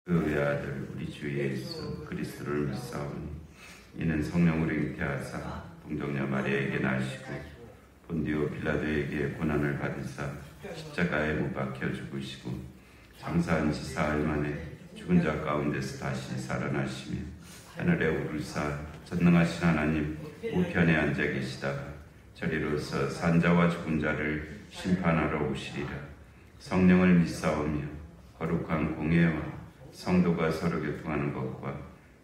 그 외아들 우리 주 예수 그리스도를 믿사오니 이는 성령으로 잉태하사 동정녀 마리아에게 나시고 본디오 빌라도에게 고난을 받으사 십자가에 못 박혀 죽으시고 장사한 지 사흘 만에 죽은 자 가운데서 다시 살아나시며 하늘에 오르사 전능하신 하나님 우편에 앉아 계시다가 저리로서 산자와 죽은 자를 심판하러 오시리라. 성령을 믿사오며 거룩한 공예와 성도가 서로 교통하는 것과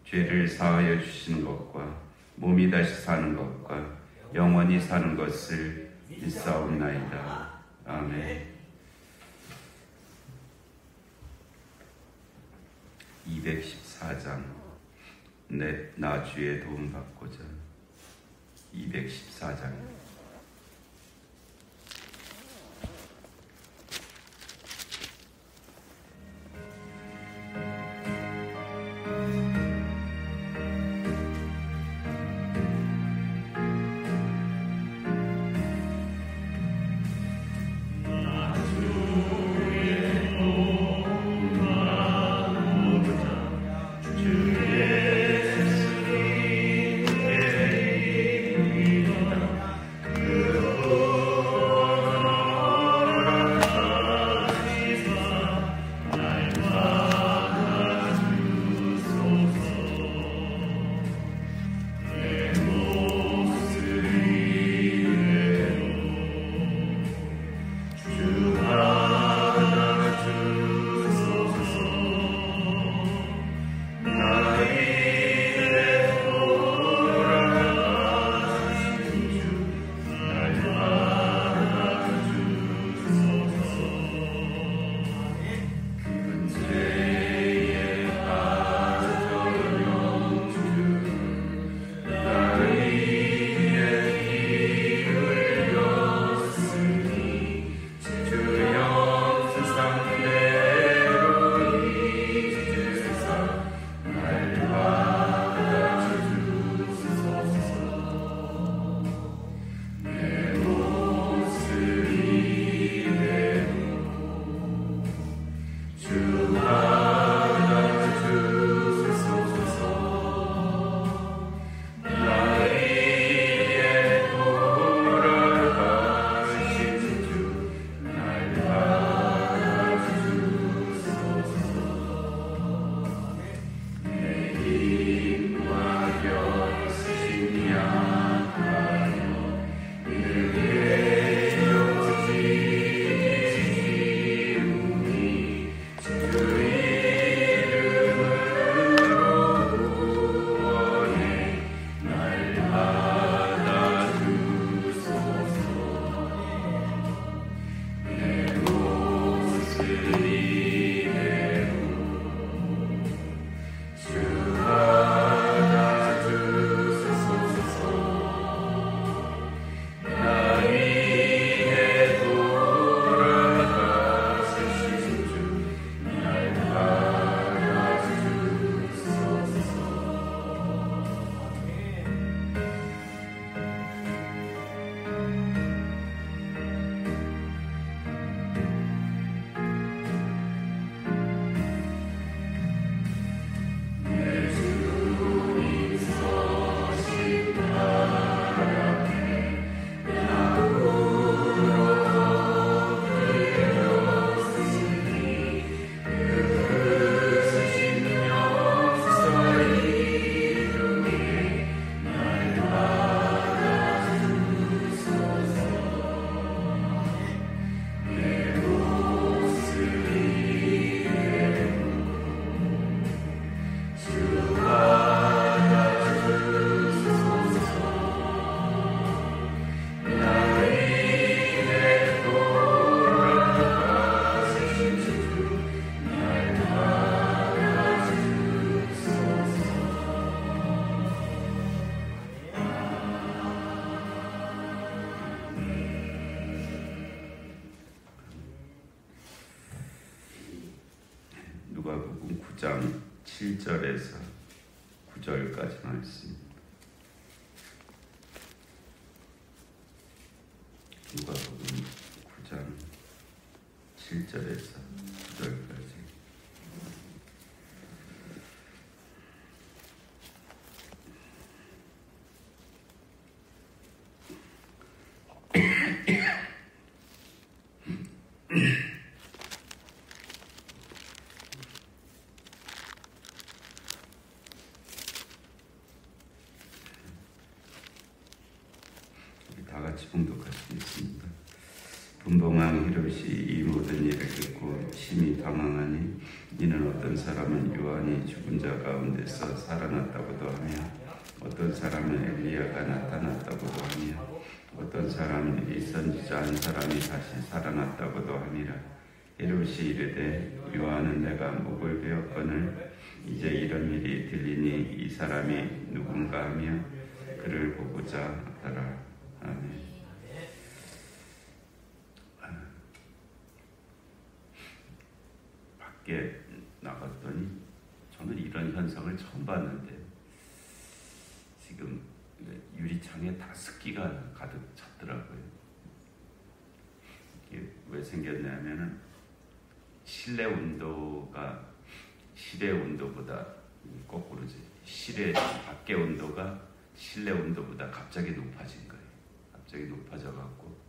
죄를 사하여 주시는 것과 몸이 다시 사는 것과 영원히 사는 것을 믿사옵나이다. 아멘. 214장 나 주의 도움 받고자. 214장 누가복음 9장 7절에서 9절까지 말씀입니다. 누가복음 9장 7절에서 9절까지. 송독하시겠습니다. 분봉왕 헤롯이 이 모든 일을 듣고 심히 당황하니 이는 어떤 사람은 요한이 죽은 자 가운데서 살아났다고도 하며 어떤 사람은 엘리야가 나타났다고도 하며 어떤 사람은 이 선지자 한 사람이 다시 살아났다고도 하니라. 헤롯이 이르되 요한은 내가 목을 베었거늘 이제 이런 일이 들리니 이 사람이 누군가 하며 그를 보고자 하더라. 아멘. 밖에 나갔더니 저는 이런 현상을 처음 봤는데 지금 유리창에 다 습기가 가득 찼더라고요. 이게 왜 생겼냐면은 실내 온도가 실외 온도보다 거꾸로지. 실외 밖의 온도가 실내 온도보다 갑자기 높아진 거예요. 갑자기 높아져 갖고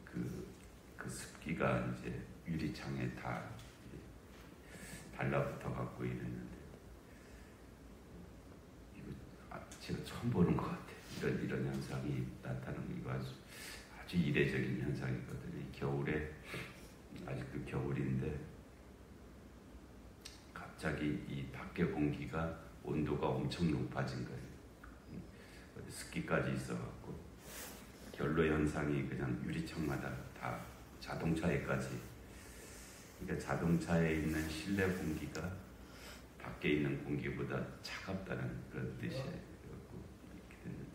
그 습기가 이제 유리창에 다 달라붙어 갖고 이랬는데 이거 제가 처음 보는 것 같아요. 이런 현상이 나타나는 이거 아주 이례적인 현상이거든요. 겨울에 아직도 겨울인데 갑자기 이 밖의 공기가 온도가 엄청 높아진 거예요. 습기까지 있어갖고 결로 현상이 그냥 유리창마다 다 자동차에까지. 그러니까 자동차에 있는 실내 공기가 밖에 있는 공기보다 차갑다는 그런 뜻이에요. 이렇게 됐는데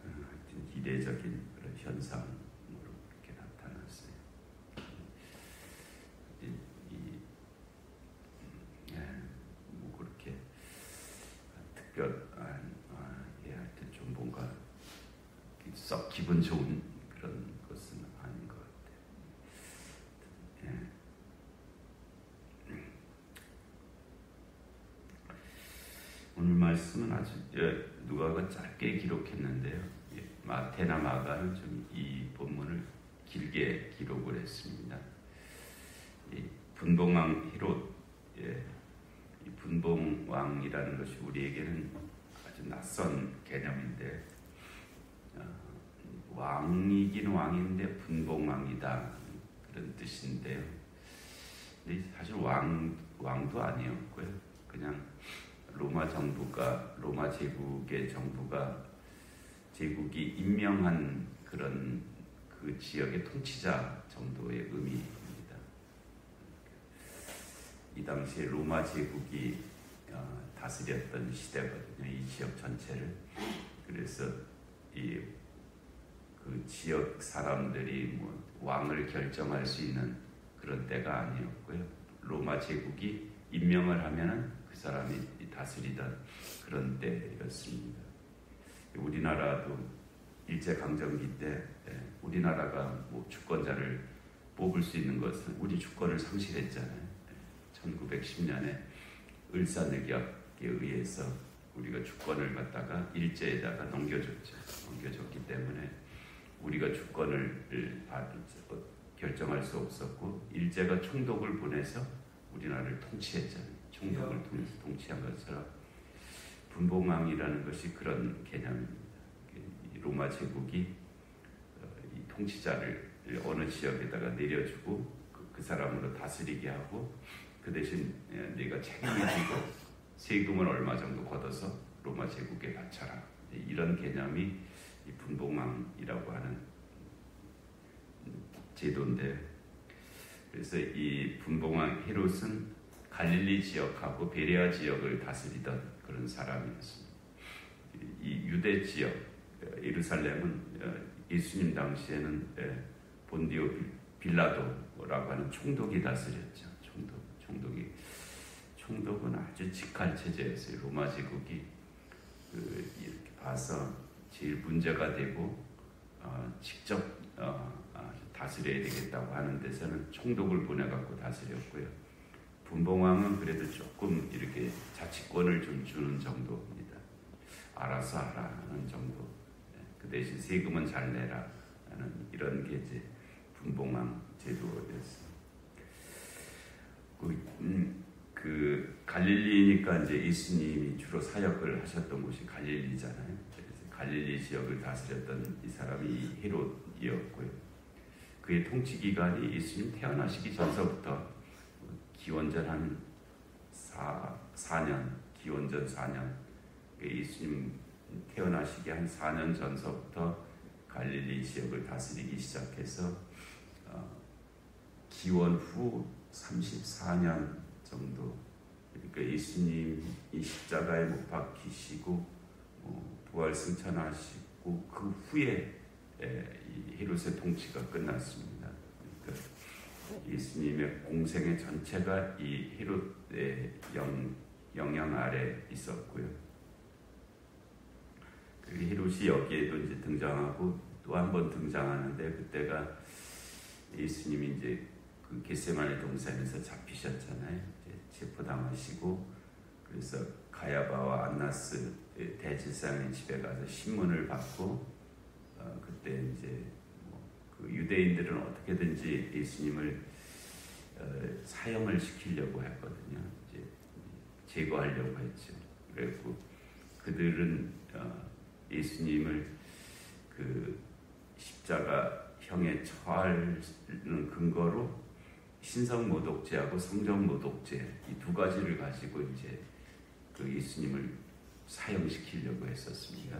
하여튼 이례적인 그런 현상으로 이렇게 나타났어요. 뭐 그렇게 특별한 하여튼 좀 뭔가 썩 기분 좋은 그런 것은 아닌 것 같아요. 오늘 말씀은 아주 누가가 짧게 기록했는데요. 마태나 마가는 좀 이 본문을 길게 기록을 했습니다. 이 분봉왕 헤롯, 이 분봉왕이라는 것이 우리에게는 아주 낯선 개념인데 왕이긴 왕인데 분봉왕이다 그런 뜻인데요. 근데 사실 왕도 아니었고요. 그냥 로마 제국의 제국이 임명한 그런 그 지역의 통치자 정도의 의미입니다. 이 당시에 로마 제국이 다스렸던 시대거든요. 이 지역 전체를. 그래서 그 지역 사람들이 뭐 왕을 결정할 수 있는 그런 때가 아니었고요. 로마 제국이 임명을 하면은 그 사람이 다스리던 그런 때였습니다. 우리나라도 일제강점기 때 우리나라가 뭐 주권자를 뽑을 수 있는 것은 우리 주권을 상실했잖아요. 1910년에 을사늑약에 의해서 우리가 주권을 갖다가 일제에다가 넘겨줬기 때문에 우리가 주권을 결정할 수 없었고 일제가 총독을 보내서 우리나라를 통치했잖아요. 총독을 통해서 통치한 것처럼 분봉왕이라는 것이 그런 개념입니다. 로마 제국이 이 통치자를 어느 지역에다가 내려주고 그 사람으로 다스리게 하고 그 대신 네가 책임을 지고 세금을 얼마 정도 걷어서 로마 제국에 바쳐라. 이런 개념이 이 분봉왕이라고 하는 제도인데, 그래서 이 분봉왕 헤롯은 갈릴리 지역하고 베레아 지역을 다스리던 그런 사람이었습니다. 이 유대 지역 예루살렘은 예수님 당시에는 본디오 빌라도라고 하는 총독이 다스렸죠. 총독은 아주 직할 체제였어요. 로마 제국이 이렇게 봐서 제일 문제가 되고 직접 다스려야 되겠다고 하는 데서는 총독을 보내갖고 다스렸고요. 분봉왕은 그래도 조금 이렇게 자치권을 좀 주는 정도입니다. 알아서 하라는 정도. 그 대신 세금은 잘 내라 하는 이런 게 이제 분봉왕 제도였어요. 그 갈릴리니까 이제 예수님이 주로 사역을 하셨던 곳이 갈릴리잖아요. 그래서 갈릴리 지역을 다스렸던 이 사람이 헤롯이었고요. 그의 통치 기간이 예수님 태어나시기 전서부터 기원전 한 4년, 기원전 4년, 예수님 태어나시기 한 4년 전서부터 갈릴리 지역을 다스리기 시작해서 기원 후 34년 정도, 그러니까 예수님이 십자가에 못 박히시고 부활 승천하시고 그 후에 이 헤롯의 통치가 끝났습니다. 그러니까 예수님의 공생의 전체가 이 헤롯의 영향 아래 있었고요. 그리고 헤롯이 여기에도 이제 등장하고 또 한 번 등장하는데, 그때가 예수님이 이제 그 겟세마네 동산에서 잡히셨잖아요. 이제 체포당하시고, 그래서 가야바와 안나스 대제사장의 집에 가서 신문을 받고, 그때 이제 그 유대인들은 어떻게든지 예수님을 사형을 시키려고 했거든요. 이제 제거하려고 했죠. 그래고 그들은 예수님을 그 십자가형에 처하는 근거로 신성모독죄하고 성전모독죄 이 두 가지를 가지고 이제 그 예수님을 사형시키려고 했었습니다.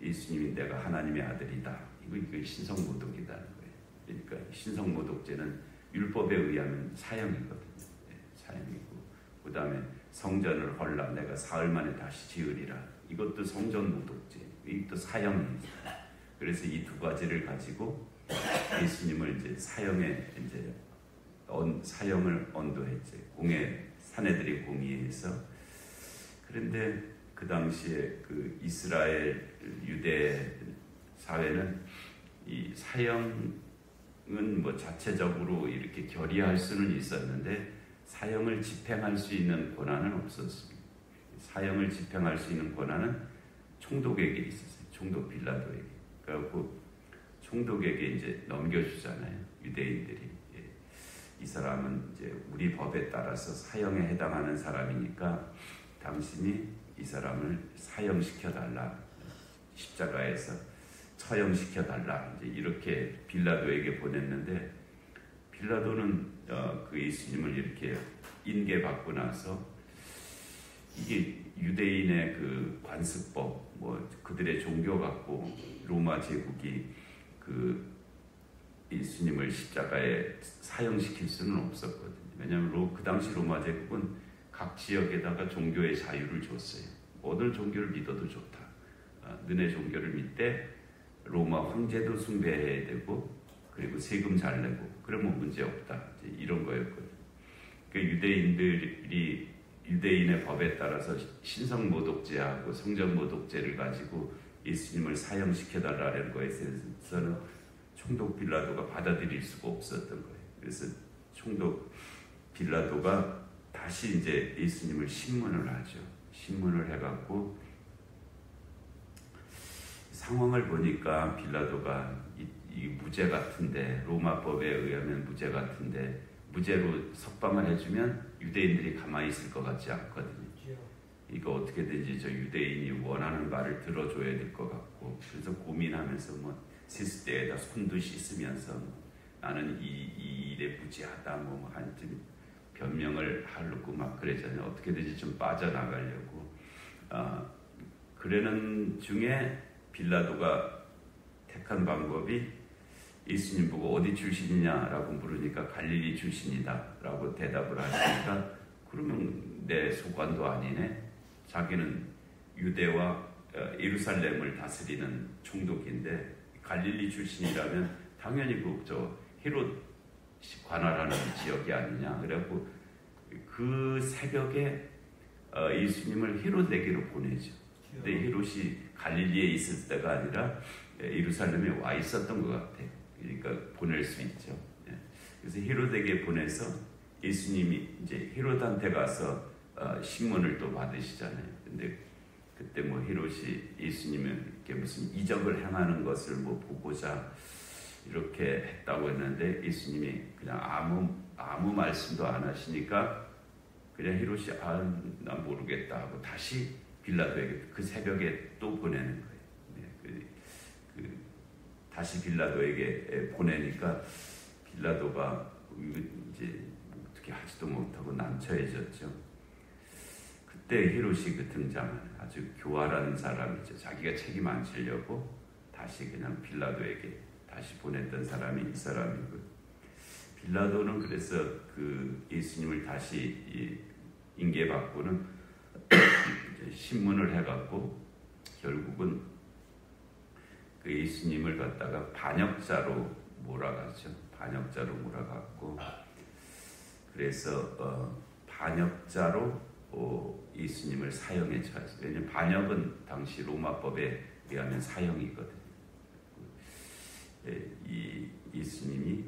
예수님이 내가 하나님의 아들이다. 이거 신성모독이다는 거예요. 그러니까 신성모독죄는 율법에 의하면 사형이거든요. 사형이고, 그 다음에 성전을 헐라 내가 사흘 만에 다시 지으리라. 이것도 성전모독죄. 이것도 사형입니다. 그래서 이 두 가지를 가지고 예수님을 이제 사형에 이제 사형을 언도했죠. 사내들이 공의해서. 그런데 그 당시에 그 이스라엘 유대 사회는 이 사형은 뭐 자체적으로 이렇게 결의할 수는 있었는데 사형을 집행할 수 있는 권한은 없었습니다. 사형을 집행할 수 있는 권한은 총독에게 있었어요. 총독 빌라도에게. 그래갖고 총독에게 이제 넘겨주잖아요. 유대인들이. 이 사람은 이제 우리 법에 따라서 사형에 해당하는 사람이니까 당신이 이 사람을 사형시켜달라. 십자가에서 처형시켜달라. 이제 이렇게 빌라도에게 보냈는데, 빌라도는 그 예수님을 이렇게 인계받고 나서 이게 유대인의 그 관습법, 뭐 그들의 종교 갖고 로마 제국이 그 예수님을 십자가에 사형시킬 수는 없었거든요. 왜냐하면 그 당시 로마 제국은 각 지역에다가 종교의 자유를 줬어요. 어느 종교를 믿어도 좋다. 너네 종교를 믿되 로마 황제도 숭배해야 되고, 그리고 세금 잘 내고, 그러면 문제 없다. 이런 거였거든요. 그 유대인의 법에 따라서 신성모독죄하고 성전모독죄를 가지고 예수님을 사형시켜달라는 거에 대해서는 총독 빌라도가 받아들일 수가 없었던 거예요. 그래서 총독 빌라도가 다시 이제 예수님을 신문을 하죠. 신문을 해갖고 상황을 보니까 빌라도가 이 무죄 같은데, 로마법에 의하면 무죄 같은데 무죄로 석방을 해주면 유대인들이 가만히 있을 것 같지 않거든요. 이거 어떻게든지 저 유대인이 원하는 말을 들어줘야 될 것 같고, 그래서 고민하면서 뭐 세숫대에다 손도 씻으면서 나는 이 일에 무죄하다 뭐 한쯤 변명을 하려고 막 그랬잖아요. 어떻게든지 좀 빠져나가려고. 그러는 중에 빌라도가 택한 방법이 예수님 보고 어디 출신이냐라고 물으니까 갈릴리 출신이다 라고 대답을 하시니까, 그러면 내 소관도 아니네. 자기는 유대와 예루살렘을 다스리는 총독인데 갈릴리 출신이라면 당연히 저 헤롯이 관할하는 지역이 아니냐. 그래갖고 그 새벽에 예수님을 헤롯에게로 보내죠. 근데 헤롯이 갈릴리에 있을 때가 아니라 예루살렘에 와 있었던 것 같아요. 그러니까 보낼 수 있죠. 그래서 헤롯에게 보내서 예수님이 이제 헤롯한테 가서 신문을 또 받으시잖아요. 근데 그때 뭐 헤롯이 예수님은 이렇게 무슨 이적을 행하는 것을 뭐 보고자 이렇게 했다고 했는데, 예수님이 그냥 아무 말씀도 안 하시니까 그냥 헤롯이 난 모르겠다 하고 다시 빌라도에게 그 새벽에 또 보내는 거예요. 다시 빌라도에게 보내니까 빌라도가 이제 어떻게 하지도 못하고 난처해졌죠. 그때 헤롯이 등장하는 아주 교활한 사람이죠. 자기가 책임 안 지려고 다시 그냥 빌라도에게 다시 보냈던 사람이 이 사람이고, 빌라도는 그래서 예수님을 다시 인계받고는 신문을 해갖고 결국은 예수님을 갖다가 반역자로 몰아갔죠. 반역자로 몰아갔고, 그래서 반역자로 예수님을 사형에 처했어요. 왜냐하면 반역은 당시 로마법에 의하면 사형이거든요. 이 예수님이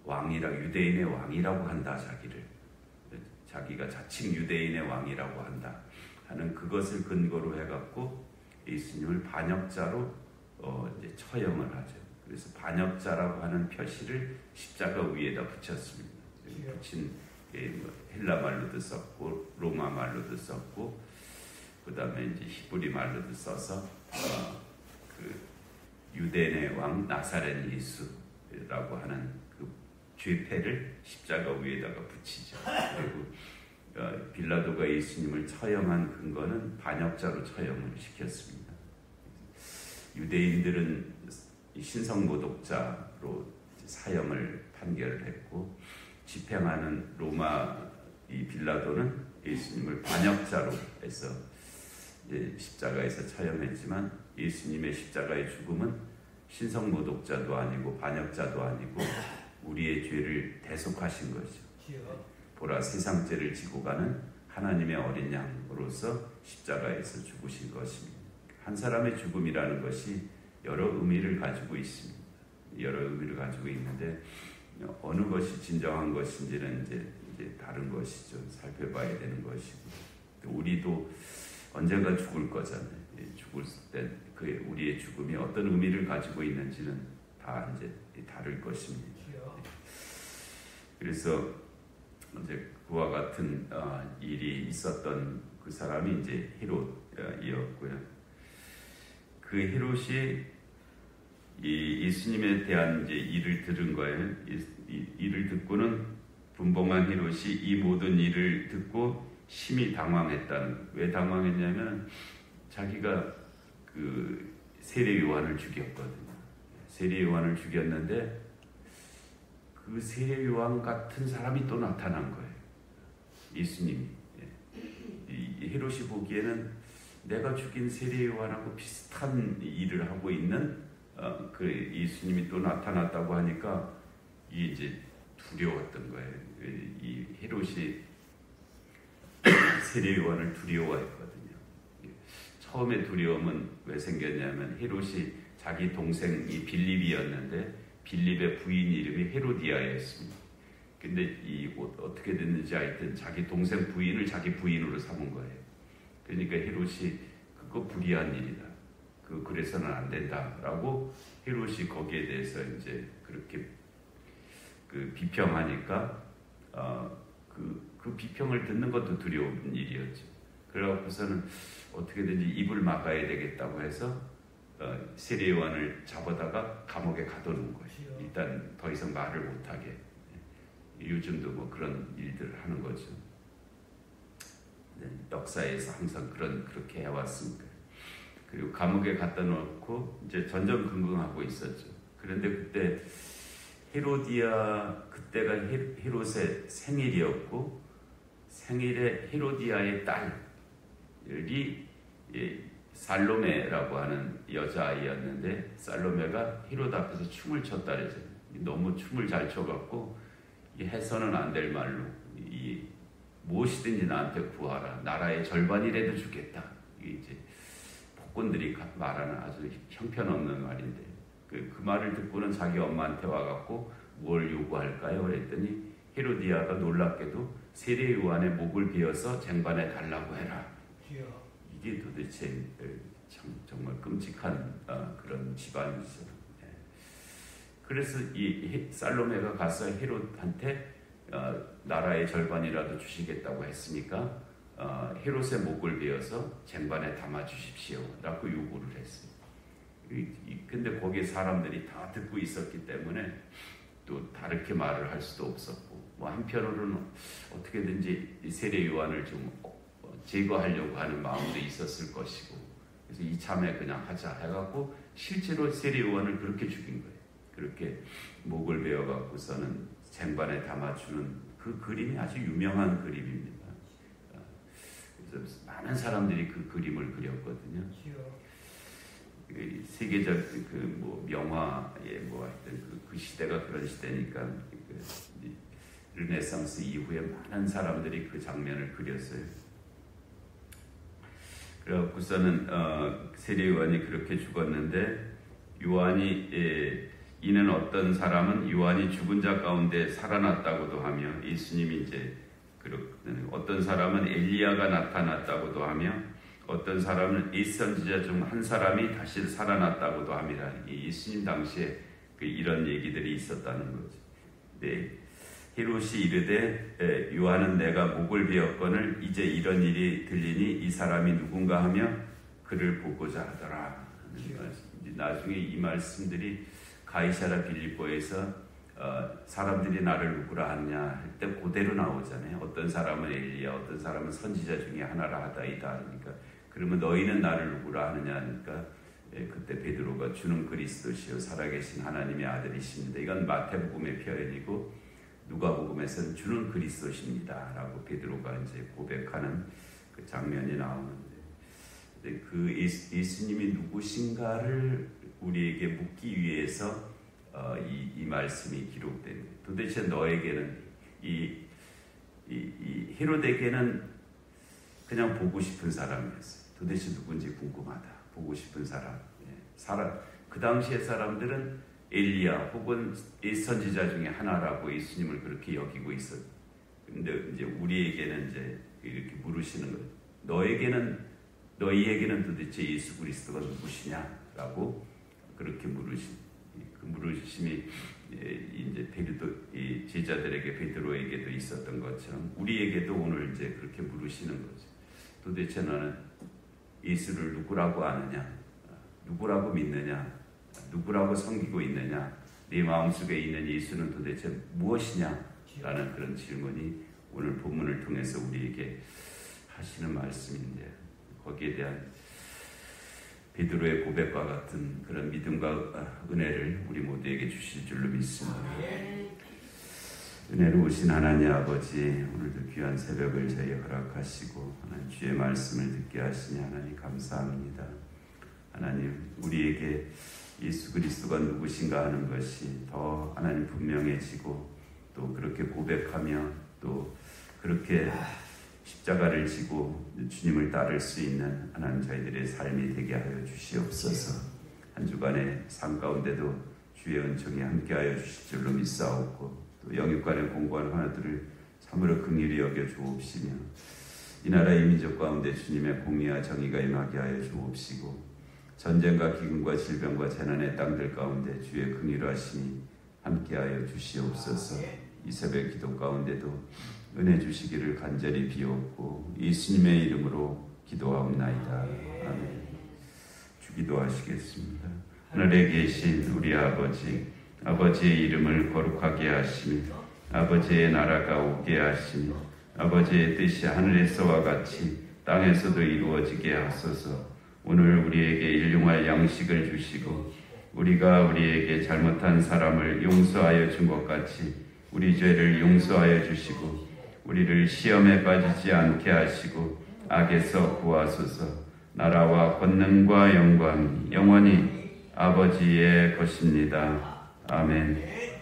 유대인의 왕이라고 한다, 자기가 자칭 유대인의 왕이라고 한다 하는 그것을 근거로 해갖고 예수님을 반역자로 이제 처형을 하죠. 그래서 반역자라고 하는 표시를 십자가 위에다 붙였습니다. 붙인 헬라 말로도 썼고 로마 말로도 썼고 그 다음에 이제 히브리 말로도 써서 유대인의 왕 나사렛 예수라고 하는 그 죄패를 십자가 위에다가 붙이죠. 그리고 빌라도가 예수님을 처형한 근거는 반역자로 처형을 시켰습니다. 유대인들은 신성모독자로 사형을 판결을 했고, 집행하는 로마 빌라도는 예수님을 반역자로 해서 십자가에서 처형했지만, 예수님의 십자가의 죽음은 신성모독자도 아니고 반역자도 아니고 우리의 죄를 대속하신 거죠. 보라, 세상 죄를 지고 가는 하나님의 어린 양으로서 십자가에서 죽으신 것입니다. 한 사람의 죽음이라는 것이 여러 의미를 가지고 있습니다. 여러 의미를 가지고 있는데 어느 것이 진정한 것인지는 이제 다른 것이죠. 살펴봐야 되는 것이고, 우리도 언젠가 죽을 거잖아요. 죽을 때 우리의 죽음이 어떤 의미를 가지고 있는지는 다 이제 다를 것입니다. 그래서 이제 그와 같은 일이 있었던 그 사람이 이제 헤롯이었고요. 그 헤롯이 이 예수님에 대한 이제 일을 들은 거예요. 일을 듣고는 분봉한 헤롯이 이 모든 일을 듣고 심히 당황했다는. 왜 당황했냐면 자기가 그 세례 요한을 죽였거든요. 세례 요한을 죽였는데 그 세례 요한 같은 사람이 또 나타난 거예요. 예수님이. 이 헤롯이 보기에는 내가 죽인 세례 요한하고 비슷한 일을 하고 있는 그 예수님이 또 나타났다고 하니까 이게 이제 두려웠던 거예요. 이 헤롯이 세례 요한을 두려워했거든요. 처음에 두려움은 왜 생겼냐면 헤롯이 자기 동생이 빌립이었는데 빌립의 부인 이름이 헤로디아였습니다. 근데 어떻게 됐는지 하여튼 자기 동생 부인을 자기 부인으로 삼은 거예요. 그러니까 헤롯이 그거 불의한 일이다. 그래서는 안 된다라고 헤롯이 거기에 대해서 이제 그렇게 비평하니까 그 비평을 듣는 것도 두려운 일이었죠. 그래갖고서는 어떻게든지 입을 막아야 되겠다고 해서 세례 요한을 잡아다가 감옥에 가둬놓은 거예요. 일단 더 이상 말을 못하게. 요즘도 뭐 그런 일들을 하는 거죠. 역사에서 항상 그렇게 해왔으니까. 그리고 감옥에 갖다 놓고 이제 전전긍긍하고 있었죠. 그런데 그때 그때가 헤롯의 생일이었고, 생일에 헤로디아의 딸이 살로메라고 하는 여자아이였는데, 살로메가 헤롯 앞에서 춤을 췄다 그러죠. 너무 춤을 잘 춰갖고 해서는 안 될 말로 무엇이든지 나한테 구하라, 나라의 절반이라도 주겠다. 이게 이제 폭군들이 말하는 아주 형편없는 말인데, 그 말을 듣고는 자기 엄마한테 와갖고 뭘 요구할까요? 그랬더니 헤로디아가 놀랍게도 세례 요한의 목을 베어서 쟁반에 달라고 해라. 이게 도대체 정말 끔찍한 그런 집안이죠. 그래서 이 살로메가 가서 헤롯한테 나라의 절반이라도 주시겠다고 했으니까 헤롯의 목을 베어서 쟁반에 담아 주십시오 라고 요구를 했어요. 근데 거기에 사람들이 다 듣고 있었기 때문에 또 다르게 말을 할 수도 없었고, 뭐 한편으로는 어떻게든지 세례 요한을 좀 제거하려고 하는 마음도 있었을 것이고, 그래서 이참에 그냥 하자 해갖고 실제로 세례 요한을 그렇게 죽인 거예요. 그렇게 목을 베어 갖고서는 쟁반에 담아주는 그 그림이 아주 유명한 그림입니다. 그래서 많은 사람들이 그 그림을 그렸거든요. 세계적 뭐 명화의 뭐 하여튼 그 시대가 그런 시대니까 르네상스 이후에 많은 사람들이 그 장면을 그렸어요. 그래갖고서는 세례 요한이 그렇게 죽었는데, 이는 어떤 사람은 요한이 죽은 자 가운데 살아났다고도 하며, 예수님이 이제 어떤 사람은 엘리야가 나타났다고도 하며, 어떤 사람은 일선지자 중 한 사람이 다시 살아났다고도 합니다. 예수님 당시에 이런 얘기들이 있었다는 거죠. 네. 헤롯이 이르되 요한은 내가 목을 베었거늘 이제 이런 일이 들리니 이 사람이 누군가 하며 그를 보고자 하더라. 나중에 이 말씀들이 가이사랴 빌립보에서 사람들이 나를 누구라 하냐 할 때 그대로 나오잖아요. 어떤 사람은 엘리야, 어떤 사람은 선지자 중에 하나라 하다이다. 그러니까 그러면 너희는 나를 누구라 하느냐 하니까 그때 베드로가 주는 그리스도시요 살아계신 하나님의 아들이십니다. 이건 마태복음의 표현이고 누가복음에서는 주는 그리스도십니다 라고 베드로가 이제 고백하는 그 장면이 나오는데, 그 예수님이 누구신가를 우리에게 묻기 위해서 이 말씀이 기록됩니다. 도대체 너에게는 이 헤롯에게는 그냥 보고 싶은 사람이었어요. 도대체 누군지 궁금하다. 보고 싶은 사람. 그 당시의 사람들은 엘리야 혹은 선지자 중에 하나라고 예수님을 그렇게 여기고 있었어요. 근데 이제 우리에게는 이제 이렇게 물으시는 거예요. 너희에게는 도대체 예수 그리스도가 누구시냐라고 그렇게 그 물으심이 이제 제자들에게 베드로에게도 있었던 것처럼 우리에게도 오늘 이제 그렇게 물으시는 거죠. 도대체 너는 예수를 누구라고 아느냐? 누구라고 믿느냐? 누구라고 섬기고 있느냐? 네 마음속에 있는 예수는 도대체 무엇이냐? 라는 그런 질문이 오늘 본문을 통해서 우리에게 하시는 말씀인데, 거기에 대한 베드로의 고백과 같은 그런 믿음과 은혜를 우리 모두에게 주실 줄로 믿습니다. 은혜로우신 하나님 아버지, 오늘도 귀한 새벽을 저희 허락하시고 하나님 주의 말씀을 듣게 하시니 하나님 감사합니다. 하나님 우리에게 예수 그리스도가 누구신가 하는 것이 더 하나님 분명해지고, 또 그렇게 고백하며 또 그렇게 십자가를 지고 주님을 따를 수 있는 하나님 저희들의 삶이 되게 하여 주시옵소서. 한 주간의 삶 가운데도 주의 은총이 함께하여 주실 줄로 믿사옵고, 또 영육간의 공고한 하나들을 참으로 긍휼히 여겨 주옵시며, 이 나라 이 민족 가운데 주님의 공의와 정의가 임하게 하여 주옵시고, 전쟁과 기근과 질병과 재난의 땅들 가운데 주의 긍휼하심이 함께하여 주시옵소서. 이 새벽 기도 가운데도 은혜 주시기를 간절히 비옵고 예수님의 이름으로 기도하옵나이다. 아멘. 주기도 하시겠습니다. 하늘에 계신 우리 아버지, 아버지의 이름을 거룩하게 하시며 아버지의 나라가 오게 하시며 아버지의 뜻이 하늘에서와 같이 땅에서도 이루어지게 하소서. 오늘 우리에게 일용할 양식을 주시고 우리가 우리에게 잘못한 사람을 용서하여 준 것 같이 우리 죄를 용서하여 주시고 우리를 시험에 빠지지 않게 하시고 악에서 구하소서. 나라와 권능과 영광이 영원히 아버지의 것입니다. 아멘.